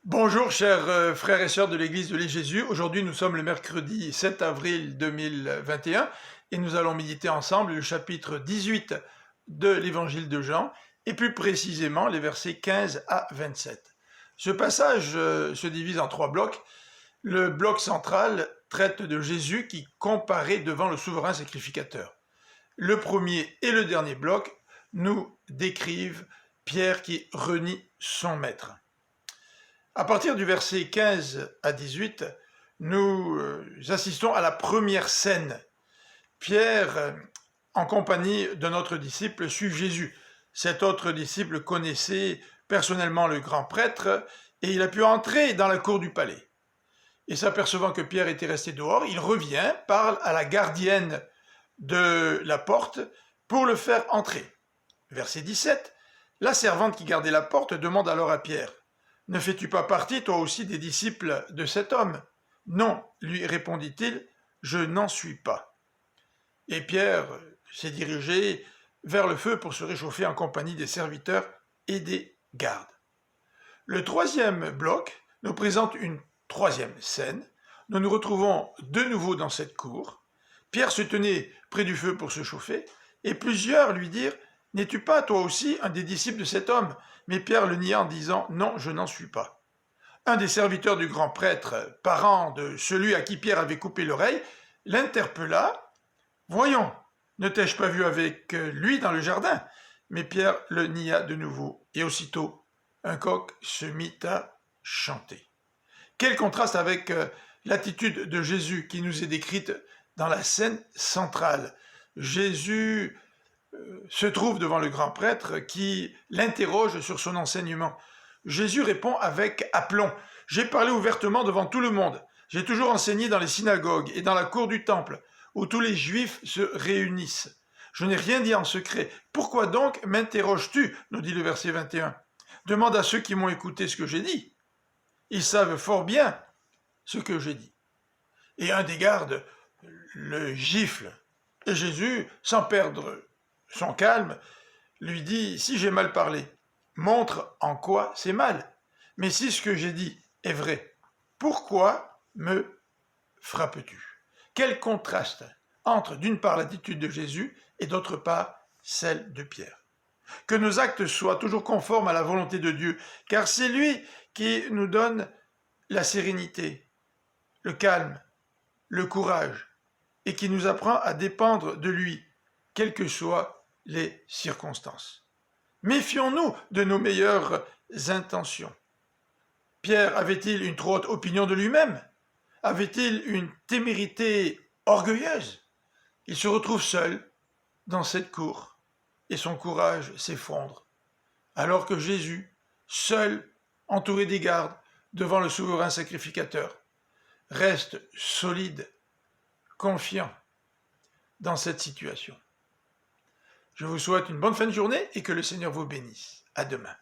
Bonjour chers frères et sœurs de l'Église de l'Île-Jésus. Aujourd'hui nous sommes le mercredi 7 avril 2021 et nous allons méditer ensemble le chapitre 18 de l'Évangile de Jean et plus précisément les versets 15 à 27. Ce passage se divise en trois blocs. Le bloc central traite de Jésus qui comparaît devant le souverain sacrificateur. Le premier et le dernier bloc nous décrivent Pierre qui renie son maître. À partir du verset 15 à 18, nous assistons à la première scène. Pierre, en compagnie d'un autre disciple, suit Jésus. Cet autre disciple connaissait personnellement le grand prêtre et il a pu entrer dans la cour du palais. Et s'apercevant que Pierre était resté dehors, il revient, parle à la gardienne de la porte pour le faire entrer. Verset 17, la servante qui gardait la porte demande alors à Pierre: « Ne fais-tu pas partie, toi aussi, des disciples de cet homme ?» ?»« Non, lui répondit-il, je n'en suis pas. » Et Pierre s'est dirigé vers le feu pour se réchauffer en compagnie des serviteurs et des gardes. Le troisième bloc nous présente une troisième scène. Nous nous retrouvons de nouveau dans cette cour. Pierre se tenait près du feu pour se chauffer, et plusieurs lui dirent: « N'es-tu pas toi aussi un des disciples de cet homme ?» Mais Pierre le nia en disant: « Non, je n'en suis pas. » Un des serviteurs du grand prêtre, parent de celui à qui Pierre avait coupé l'oreille, l'interpella: « Voyons, ne t'ai-je pas vu avec lui dans le jardin ?» Mais Pierre le nia de nouveau, et aussitôt un coq se mit à chanter. Quel contraste avec l'attitude de Jésus qui nous est décrite dans la scène centrale. Jésus se trouve devant le grand prêtre qui l'interroge sur son enseignement. Jésus répond avec aplomb: « J'ai parlé ouvertement devant tout le monde. J'ai toujours enseigné dans les synagogues et dans la cour du temple, où tous les Juifs se réunissent. Je n'ai rien dit en secret. Pourquoi donc m'interroges-tu » nous dit le verset 21. « Demande à ceux qui m'ont écouté ce que j'ai dit. Ils savent fort bien ce que j'ai dit. » Et un des gardes le gifle. Et Jésus, sans perdre son calme, lui dit: « Si j'ai mal parlé, montre en quoi c'est mal. Mais si ce que j'ai dit est vrai, pourquoi me frappes-tu » Quel contraste entre d'une part l'attitude de Jésus et d'autre part celle de Pierre. Que nos actes soient toujours conformes à la volonté de Dieu, car c'est lui qui nous donne la sérénité, le calme, le courage, et qui nous apprend à dépendre de lui, quelles que soient les circonstances. Méfions-nous de nos meilleures intentions. Pierre avait-il une trop haute opinion de lui-même? Avait-il une témérité orgueilleuse? Il se retrouve seul dans cette cour et son courage s'effondre, alors que Jésus, seul, entouré des gardes, devant le souverain sacrificateur, reste solide, confiant dans cette situation. Je vous souhaite une bonne fin de journée et que le Seigneur vous bénisse. À demain.